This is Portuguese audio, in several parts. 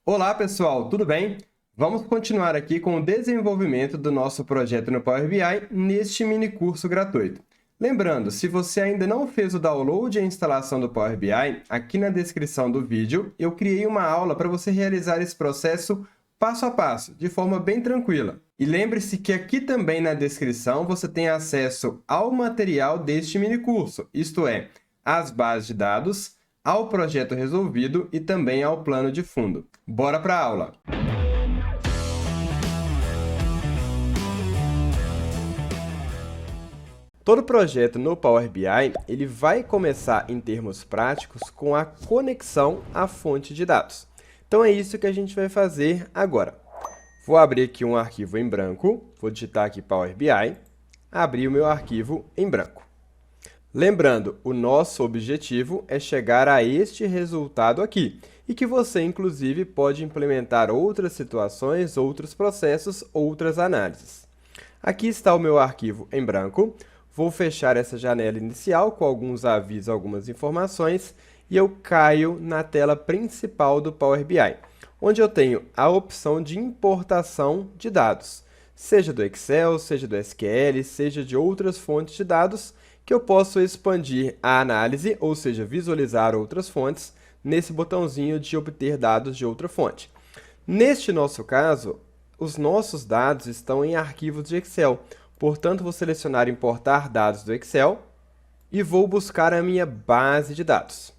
Olá, pessoal, tudo bem? Vamos continuar aqui com o desenvolvimento do nosso projeto no Power BI neste mini curso gratuito. Lembrando, se você ainda não fez o download e a instalação do Power BI, aqui na descrição do vídeo eu criei uma aula para você realizar esse processo passo a passo, de forma bem tranquila. E lembre-se que aqui também na descrição você tem acesso ao material deste mini curso, isto é, às bases de dados, ao projeto resolvido e também ao plano de fundo. Bora para a aula! Todo projeto no Power BI ele vai começar, em termos práticos, com a conexão à fonte de dados. Então, é isso que a gente vai fazer agora. Vou abrir aqui um arquivo em branco, vou digitar aqui Power BI, abrir o meu arquivo em branco. Lembrando, o nosso objetivo é chegar a este resultado aqui, e que você, inclusive, pode implementar outras situações, outros processos, outras análises. Aqui está o meu arquivo em branco. Vou fechar essa janela inicial com alguns avisos, algumas informações, e eu caio na tela principal do Power BI, onde eu tenho a opção de importação de dados, seja do Excel, seja do SQL, seja de outras fontes de dados, que eu posso expandir a análise, ou seja, visualizar outras fontes, nesse botãozinho de obter dados de outra fonte. Neste nosso caso, os nossos dados estão em arquivos de Excel, portanto, vou selecionar importar dados do Excel e vou buscar a minha base de dados.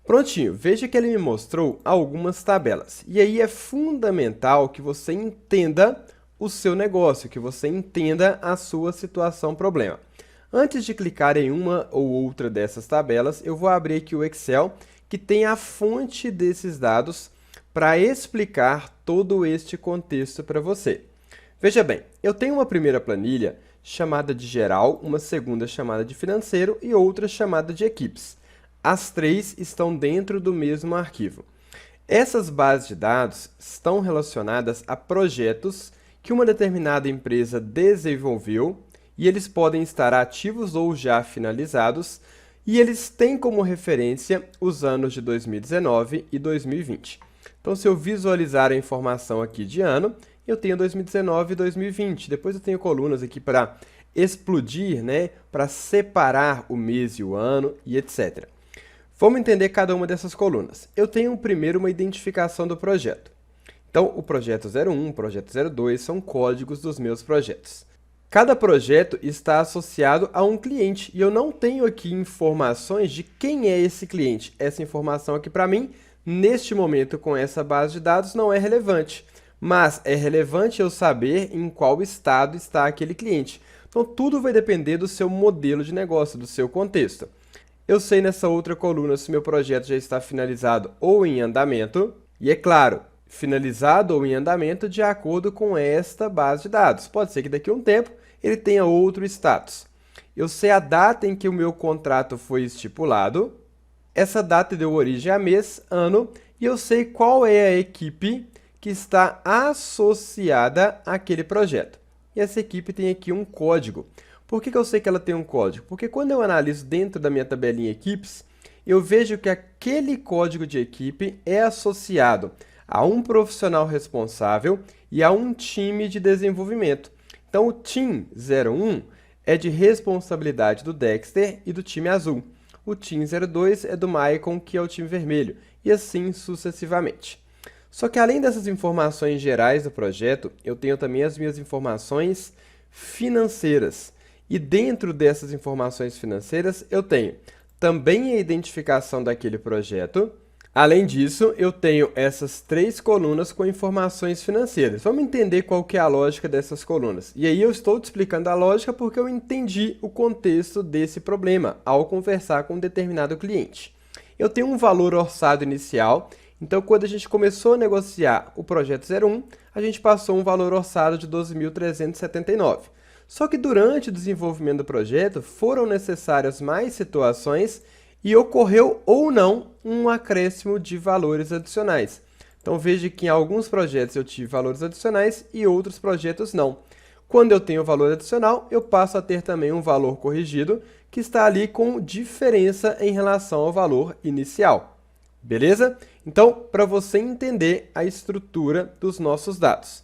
Prontinho, veja que ele me mostrou algumas tabelas. E aí é fundamental que você entenda o seu negócio, que você entenda a sua situação problema. Antes de clicar em uma ou outra dessas tabelas, eu vou abrir aqui o Excel, que tem a fonte desses dados para explicar todo este contexto para você. Veja bem, eu tenho uma primeira planilha chamada de geral, uma segunda chamada de financeiro e outra chamada de equipes. As três estão dentro do mesmo arquivo. Essas bases de dados estão relacionadas a projetos que uma determinada empresa desenvolveu, e eles podem estar ativos ou já finalizados, e eles têm como referência os anos de 2019 e 2020. Então, se eu visualizar a informação aqui de ano, eu tenho 2019 e 2020. Depois eu tenho colunas aqui para explodir, para separar o mês e o ano e etc. Vamos entender cada uma dessas colunas. Eu tenho primeiro uma identificação do projeto. Então, o projeto 01, o projeto 02 são códigos dos meus projetos. Cada projeto está associado a um cliente e eu não tenho aqui informações de quem é esse cliente. Essa informação aqui para mim, neste momento com essa base de dados, não é relevante, mas é relevante eu saber em qual estado está aquele cliente. Então, tudo vai depender do seu modelo de negócio, do seu contexto. Eu sei nessa outra coluna se meu projeto já está finalizado ou em andamento, e é claro, finalizado ou em andamento de acordo com esta base de dados. Pode ser que daqui a um tempo ele tenha outro status. Eu sei a data em que o meu contrato foi estipulado, essa data deu origem a mês, ano, e eu sei qual é a equipe que está associada àquele projeto. E essa equipe tem aqui um código. Por que eu sei que ela tem um código? Porque quando eu analiso dentro da minha tabelinha equipes, eu vejo que aquele código de equipe é associado a um profissional responsável e a um time de desenvolvimento. Então, o Team 01 é de responsabilidade do Dexter e do time azul. O Team 02 é do Maicon, que é o time vermelho, e assim sucessivamente. Só que além dessas informações gerais do projeto, eu tenho também as minhas informações financeiras. E dentro dessas informações financeiras, eu tenho também a identificação daquele projeto. Além disso, eu tenho essas três colunas com informações financeiras. Vamos entender qual que é a lógica dessas colunas. E aí eu estou te explicando a lógica porque eu entendi o contexto desse problema ao conversar com um determinado cliente. Eu tenho um valor orçado inicial, então quando a gente começou a negociar o projeto 01, a gente passou um valor orçado de 12.379. Só que durante o desenvolvimento do projeto foram necessárias mais situações e ocorreu ou não um acréscimo de valores adicionais. Então, veja que em alguns projetos eu tive valores adicionais e outros projetos não. Quando eu tenho valor adicional, eu passo a ter também um valor corrigido, que está ali com diferença em relação ao valor inicial. Beleza? Então, para você entender a estrutura dos nossos dados.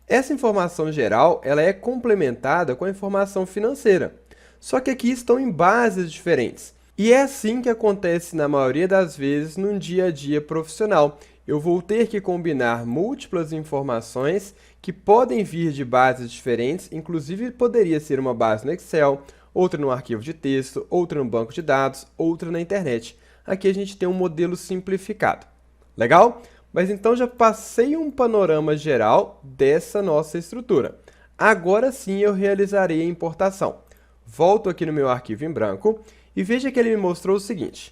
Essa informação geral, ela é complementada com a informação financeira. Só que aqui estão em bases diferentes. E é assim que acontece na maioria das vezes no dia a dia profissional. Eu vou ter que combinar múltiplas informações que podem vir de bases diferentes, inclusive poderia ser uma base no Excel, outra no arquivo de texto, outra no banco de dados, outra na internet. Aqui a gente tem um modelo simplificado. Legal? Mas então já passei um panorama geral dessa nossa estrutura. Agora sim eu realizarei a importação. Volto aqui no meu arquivo em branco e veja que ele me mostrou o seguinte.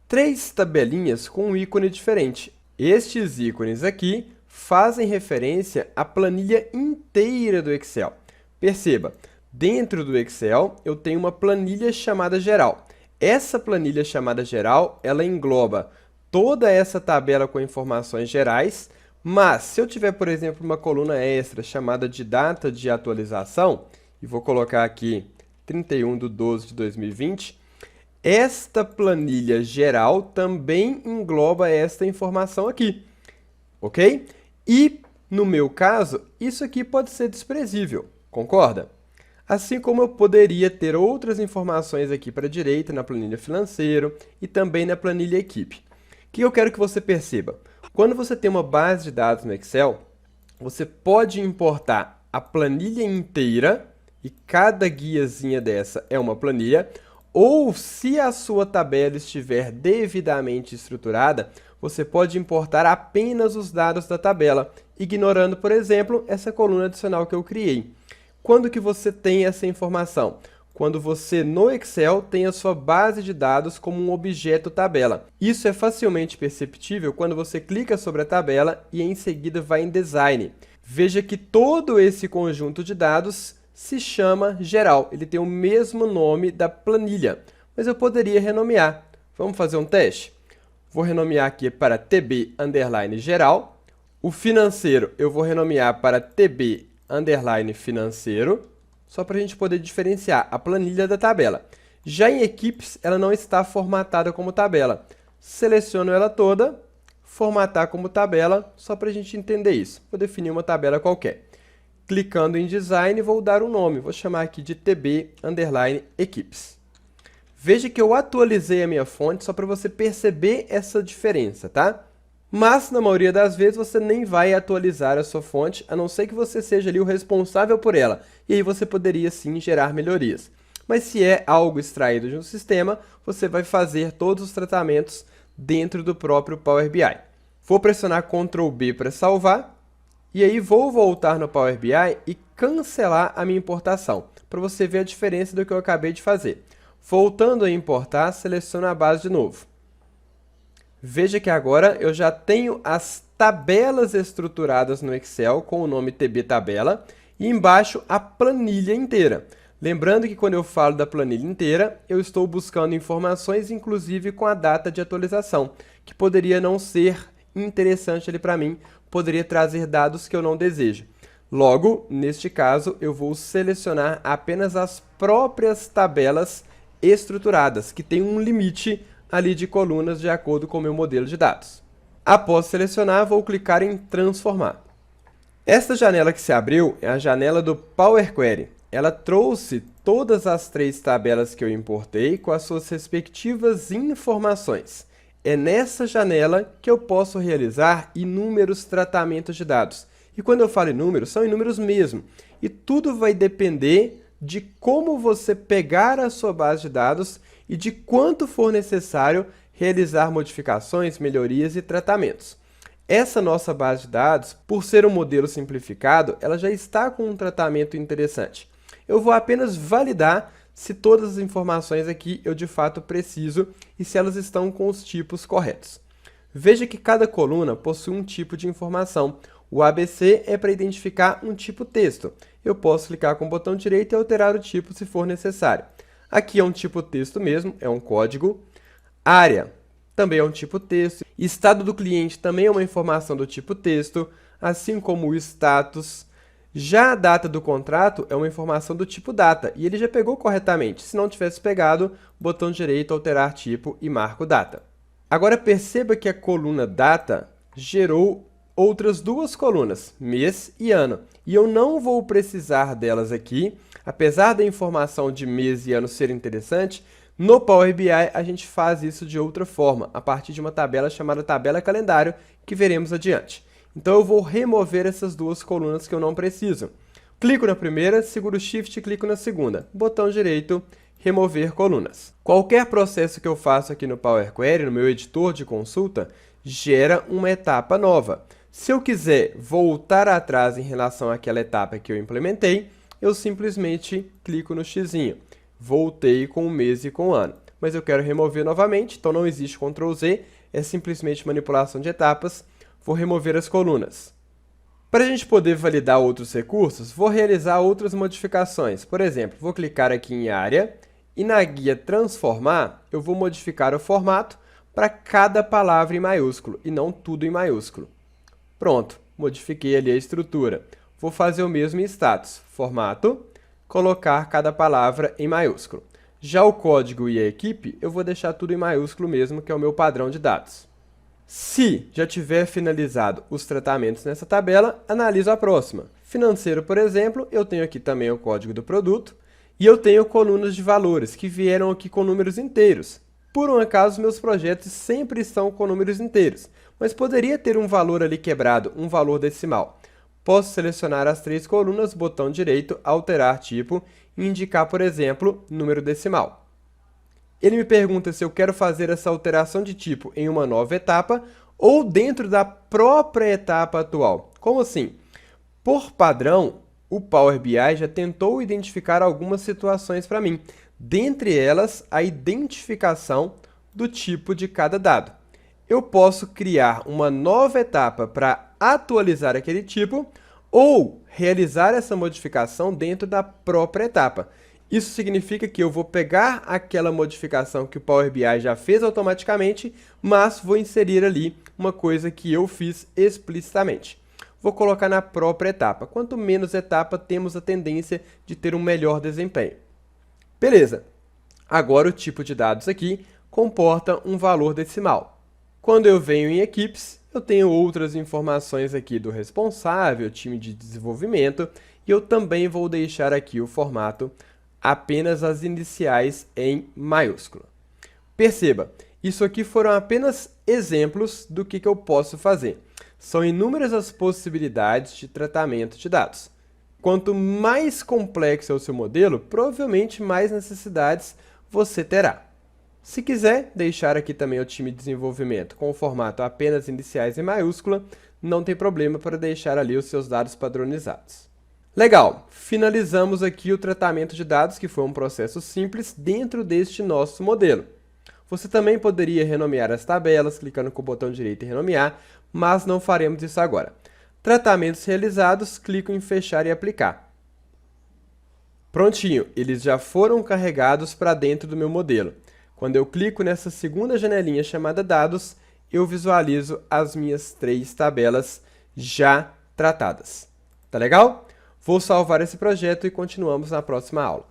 3 tabelinhas com um ícone diferente. Estes ícones aqui fazem referência à planilha inteira do Excel. Perceba, dentro do Excel eu tenho uma planilha chamada geral. Essa planilha chamada geral, ela engloba toda essa tabela com informações gerais, mas se eu tiver, por exemplo, uma coluna extra chamada de data de atualização, e vou colocar aqui 31/12/2020, esta planilha geral também engloba esta informação aqui, ok? E, no meu caso, isso aqui pode ser desprezível, concorda? Assim como eu poderia ter outras informações aqui para a direita, na planilha financeiro e também na planilha equipe. O que eu quero que você perceba? Quando você tem uma base de dados no Excel, você pode importar a planilha inteira, e cada guiazinha dessa é uma planilha, ou se a sua tabela estiver devidamente estruturada, você pode importar apenas os dados da tabela, ignorando, por exemplo, essa coluna adicional que eu criei. Quando que você tem essa informação? Quando você, no Excel, tem a sua base de dados como um objeto tabela. Isso é facilmente perceptível quando você clica sobre a tabela e em seguida vai em Design. Veja que todo esse conjunto de dados se chama geral. Ele tem o mesmo nome da planilha, mas eu poderia renomear. Vamos fazer um teste? Vou renomear aqui para TB_geral. O financeiro eu vou renomear para TB_financeiro, só para a gente poder diferenciar a planilha da tabela. Já em equipes, ela não está formatada como tabela. Seleciono ela toda, formatar como tabela, só para a gente entender isso. Vou definir uma tabela qualquer. Clicando em Design, vou dar um nome. Vou chamar aqui de TB_equipes. Veja que eu atualizei a minha fonte só para você perceber essa diferença, tá? Mas, na maioria das vezes, você nem vai atualizar a sua fonte, a não ser que você seja ali o responsável por ela. E aí você poderia, sim, gerar melhorias. Mas se é algo extraído de um sistema, você vai fazer todos os tratamentos dentro do próprio Power BI. Vou pressionar Ctrl B para salvar. E aí vou voltar no Power BI e cancelar a minha importação, para você ver a diferença do que eu acabei de fazer. Voltando a importar, seleciono a base de novo. Veja que agora eu já tenho as tabelas estruturadas no Excel com o nome TB Tabela e embaixo a planilha inteira. Lembrando que quando eu falo da planilha inteira, eu estou buscando informações inclusive com a data de atualização, que poderia não ser interessante ali para mim, poderia trazer dados que eu não desejo. Logo, neste caso, eu vou selecionar apenas as próprias tabelas estruturadas, que tem um limite ali de colunas de acordo com o meu modelo de dados. Após selecionar, vou clicar em Transformar. Esta janela que se abriu é a janela do Power Query. Ela trouxe todas as 3 tabelas que eu importei com as suas respectivas informações. É nessa janela que eu posso realizar inúmeros tratamentos de dados. E quando eu falo em números, são inúmeros mesmo. E tudo vai depender de como você pegar a sua base de dados e de quanto for necessário realizar modificações, melhorias e tratamentos. Essa nossa base de dados, por ser um modelo simplificado, ela já está com um tratamento interessante. Eu vou apenas validar se todas as informações aqui eu de fato preciso e se elas estão com os tipos corretos. Veja que cada coluna possui um tipo de informação. O ABC é para identificar um tipo texto. Eu posso clicar com o botão direito e alterar o tipo se for necessário. Aqui é um tipo texto mesmo, é um código. Área também é um tipo texto. Estado do cliente também é uma informação do tipo texto, assim como o status. Já a data do contrato é uma informação do tipo data, e ele já pegou corretamente. Se não tivesse pegado, botão direito, alterar tipo e marco data. Agora perceba que a coluna data gerou outras duas colunas, mês e ano. E eu não vou precisar delas aqui, apesar da informação de mês e ano ser interessante, no Power BI a gente faz isso de outra forma, a partir de uma tabela chamada tabela calendário, que veremos adiante. Então eu vou remover essas duas colunas que eu não preciso. Clico na primeira, seguro Shift e clico na segunda. Botão direito, remover colunas. Qualquer processo que eu faço aqui no Power Query, no meu editor de consulta, gera uma etapa nova. Se eu quiser voltar atrás em relação àquela etapa que eu implementei, eu simplesmente clico no xizinho. Voltei com o mês e com o ano. Mas eu quero remover novamente, então não existe Ctrl Z, é simplesmente manipulação de etapas. Vou remover as colunas. Para a gente poder validar outros recursos, vou realizar outras modificações. Por exemplo, vou clicar aqui em área e na guia transformar, eu vou modificar o formato para cada palavra em maiúsculo e não tudo em maiúsculo. Pronto, modifiquei ali a estrutura. Vou fazer o mesmo em status, formato, colocar cada palavra em maiúsculo. Já o código e a equipe, eu vou deixar tudo em maiúsculo mesmo, que é o meu padrão de dados. Se já tiver finalizado os tratamentos nessa tabela, analiso a próxima. Financeiro, por exemplo, eu tenho aqui também o código do produto e eu tenho colunas de valores que vieram aqui com números inteiros. Por um acaso, meus projetos sempre estão com números inteiros, mas poderia ter um valor ali quebrado, um valor decimal. Posso selecionar as três colunas, botão direito, alterar tipo e indicar, por exemplo, número decimal. Ele me pergunta se eu quero fazer essa alteração de tipo em uma nova etapa ou dentro da própria etapa atual. Como assim? Por padrão, o Power BI já tentou identificar algumas situações para mim, dentre elas a identificação do tipo de cada dado. Eu posso criar uma nova etapa para atualizar aquele tipo ou realizar essa modificação dentro da própria etapa. Isso significa que eu vou pegar aquela modificação que o Power BI já fez automaticamente, mas vou inserir ali uma coisa que eu fiz explicitamente. Vou colocar na própria etapa. Quanto menos etapa, temos a tendência de ter um melhor desempenho. Beleza. Agora o tipo de dados aqui comporta um valor decimal. Quando eu venho em equipes, eu tenho outras informações aqui do responsável, time de desenvolvimento, e eu também vou deixar aqui o formato apenas as iniciais em maiúsculo. Perceba, isso aqui foram apenas exemplos do que eu posso fazer. São inúmeras as possibilidades de tratamento de dados. Quanto mais complexo é o seu modelo, provavelmente mais necessidades você terá. Se quiser deixar aqui também o time de desenvolvimento com o formato apenas iniciais em maiúscula, não tem problema para deixar ali os seus dados padronizados. Legal, finalizamos aqui o tratamento de dados, que foi um processo simples dentro deste nosso modelo. Você também poderia renomear as tabelas, clicando com o botão direito em renomear, mas não faremos isso agora. Tratamentos realizados, clico em fechar e aplicar. Prontinho, eles já foram carregados para dentro do meu modelo. Quando eu clico nessa segunda janelinha chamada dados, eu visualizo as minhas três tabelas já tratadas. Tá legal? Vou salvar esse projeto e continuamos na próxima aula.